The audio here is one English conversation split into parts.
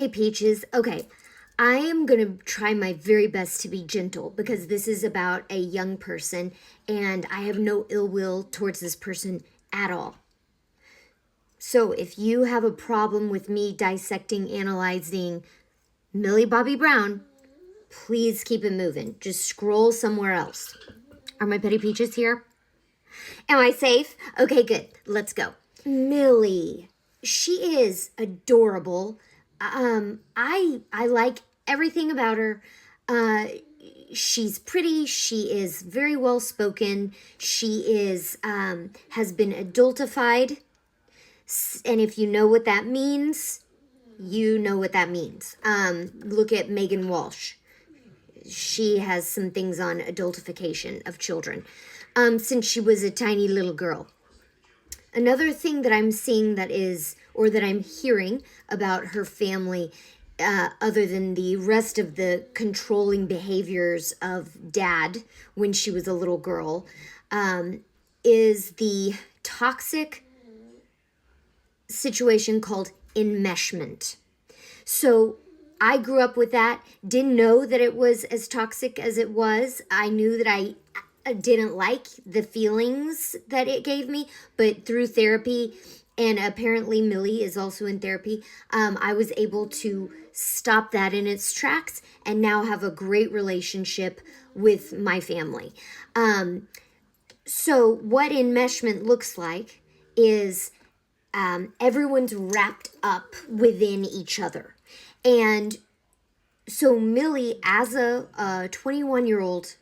Hey, Peaches. Okay, I am going to try my very best to be gentle because this is about a young person and I have no ill will towards this person at all. So if you have a problem with me dissecting, analyzing Millie Bobby Brown, please keep it moving. Just scroll somewhere else. Are my petty peaches here? Am I safe? Okay, good. Let's go. Millie. She is adorable. I like everything about her. Uh she's pretty, she is very well spoken. She is has been adultified. And if you know what that means, you know what that means. Look at Megan Walsh. She has some things on adultification of children since she was a tiny little girl. Another thing that I'm seeing that is, or that I'm hearing about her family, other than the rest of the controlling behaviors of dad when she was a little girl, is the toxic situation called enmeshment. So I grew up with that, didn't know that it was as toxic as it was. I knew that I didn't like the feelings that it gave me, but through therapy, and apparently Millie is also in therapy, I was able to stop that in its tracks and now have a great relationship with my family. So what enmeshment looks like is everyone's wrapped up within each other. And so Millie, as a 21-year-old,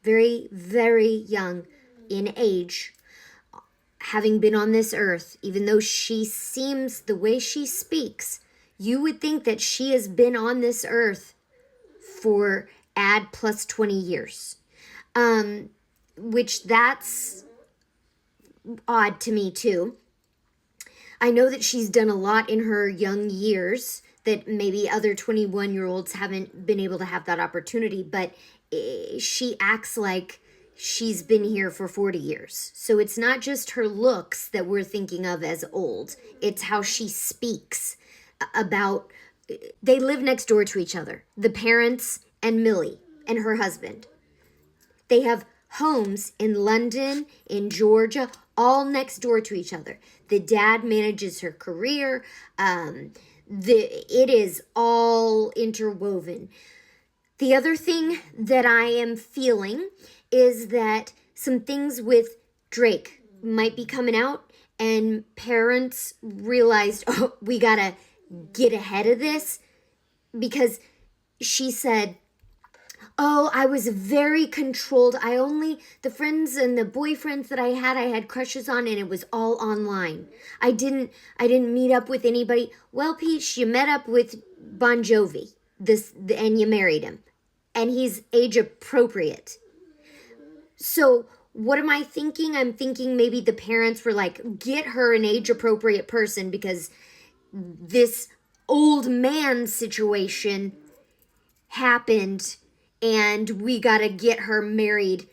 very, very young in age, having been on this earth, even though she seems, the way she speaks, you would think that she has been on this earth for add plus 20 years. Which that's odd to me too. I know that she's done a lot in her young years that maybe other 21-year-olds haven't been able to have that opportunity, but she acts like she's been here for 40 years. So it's not just her looks that we're thinking of as old, it's how she speaks about. They live next door to each other, the parents and Millie and her husband. They have homes in London, in Georgia, all next door to each other. The dad manages her career. It is all interwoven. The other thing that I am feeling is that some things with Drake might be coming out, and parents realized, oh, we gotta get ahead of this, because she said, oh, I was very controlled. The friends and the boyfriends that I had crushes on, and it was all online. I didn't meet up with anybody. Well, Peach, you met up with Bon Jovi, and you married him. And he's age appropriate. So what am I thinking? I'm thinking maybe the parents were like, get her an age appropriate person, because this old man situation happened and we gotta get her married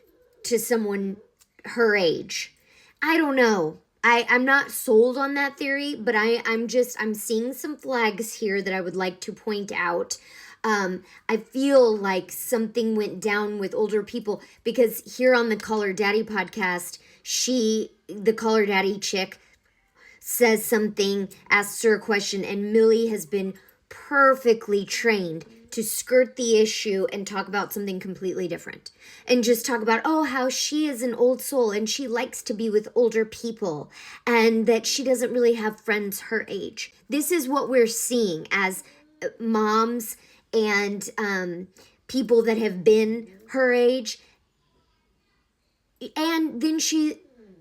to someone her age. I don't know. I'm not sold on that theory, but I'm seeing some flags here that I would like to point out. I feel like something went down with older people, because here on the Call Her Daddy podcast, the Call Her Daddy chick, says something, asks her a question, and Millie has been perfectly trained to skirt the issue and talk about something completely different. And just talk about, oh, how she is an old soul and she likes to be with older people and that she doesn't really have friends her age. This is what we're seeing as moms and people that have been her age. And then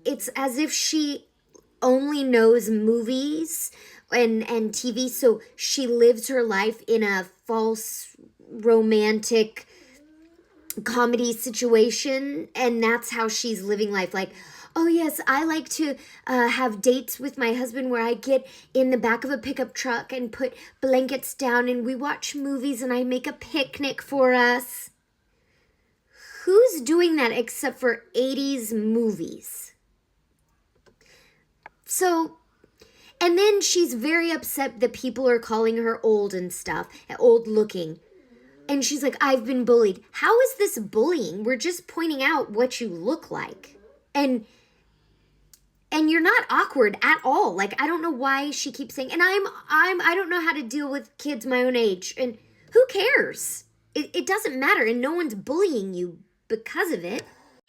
it's as if she only knows movies and TV, so she lives her life in a false romantic comedy situation, and that's how she's living life. Like, oh yes, I like to have dates with my husband where I get in the back of a pickup truck and put blankets down and we watch movies and I make a picnic for us. Who's doing that except for 80s movies? So And then she's very upset that people are calling her old and stuff, old looking. And she's like, I've been bullied. How is this bullying? We're just pointing out what you look like. And you're not awkward at all. Like, I don't know why she keeps saying, and I don't know how to deal with kids my own age. And who cares? It doesn't matter. And no one's bullying you because of it.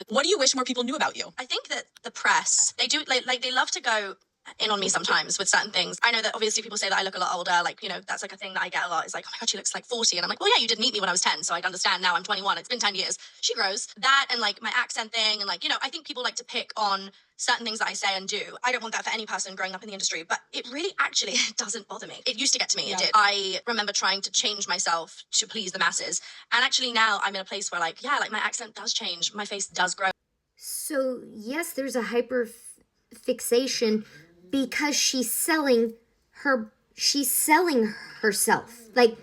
What do you wish more people knew about you? I think that the press, they do, like they love to go in on me sometimes with certain things. I know that obviously people say that I look a lot older, like, you know, that's like a thing that I get a lot. It's like, oh my God, she looks like 40. And I'm like, well, yeah, you did meet me when I was 10. So I understand now I'm 21. It's been 10 years. She grows. That and like my accent thing. And like, you know, I think people like to pick on certain things that I say and do. I don't want that for any person growing up in the industry, but it really actually doesn't bother me. It used to get to me. Yeah. It did. I remember trying to change myself to please the masses. And actually now I'm in a place where like, yeah, like my accent does change. My face does grow. So yes, there's a hyper fixation because she's selling herself. Like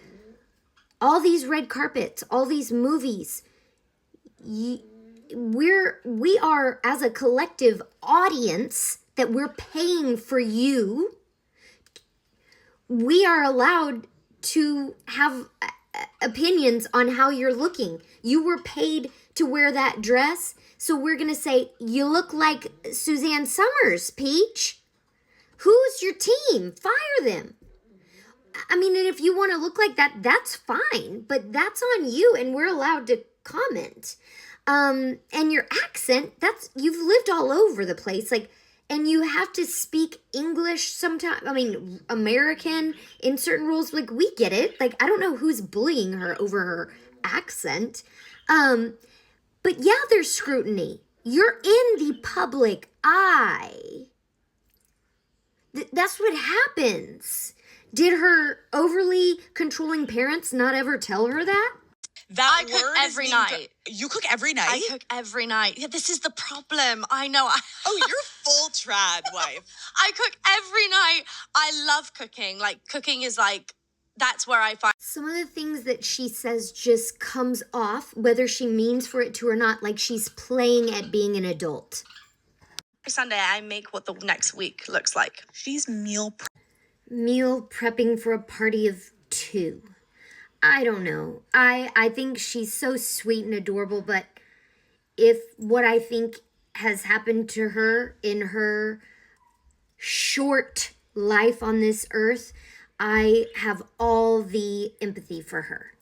all these red carpets, all these movies. We are as a collective audience that we're paying for you. We are allowed to have opinions on how you're looking. You were paid to wear that dress, so we're going to say, you look like Suzanne Summers, Peach. Who's your team? Fire them. I mean, and if you want to look like that, that's fine, but that's on you, and we're allowed to comment. And your accent, you've lived all over the place, like, and you have to speak English sometimes. I mean, American in certain rules, like, we get it. Like, I don't know who's bullying her over her accent. But yeah, there's scrutiny. You're in the public eye. That's what happens. Did her overly controlling parents not ever tell her that? I cook every night. You cook every night? I cook every night. Yeah, this is the problem. I know. Oh, you're full trad wife. I cook every night. I love cooking. Like, cooking is like, that's where I find. Some of the things that she says just comes off, whether she means for it to or not, like she's playing at being an adult. Sunday, I make what the next week looks like. She's meal prepping for a party of 2. I don't know. I think she's so sweet and adorable, but if what I think has happened to her in her short life on this earth, I have all the empathy for her.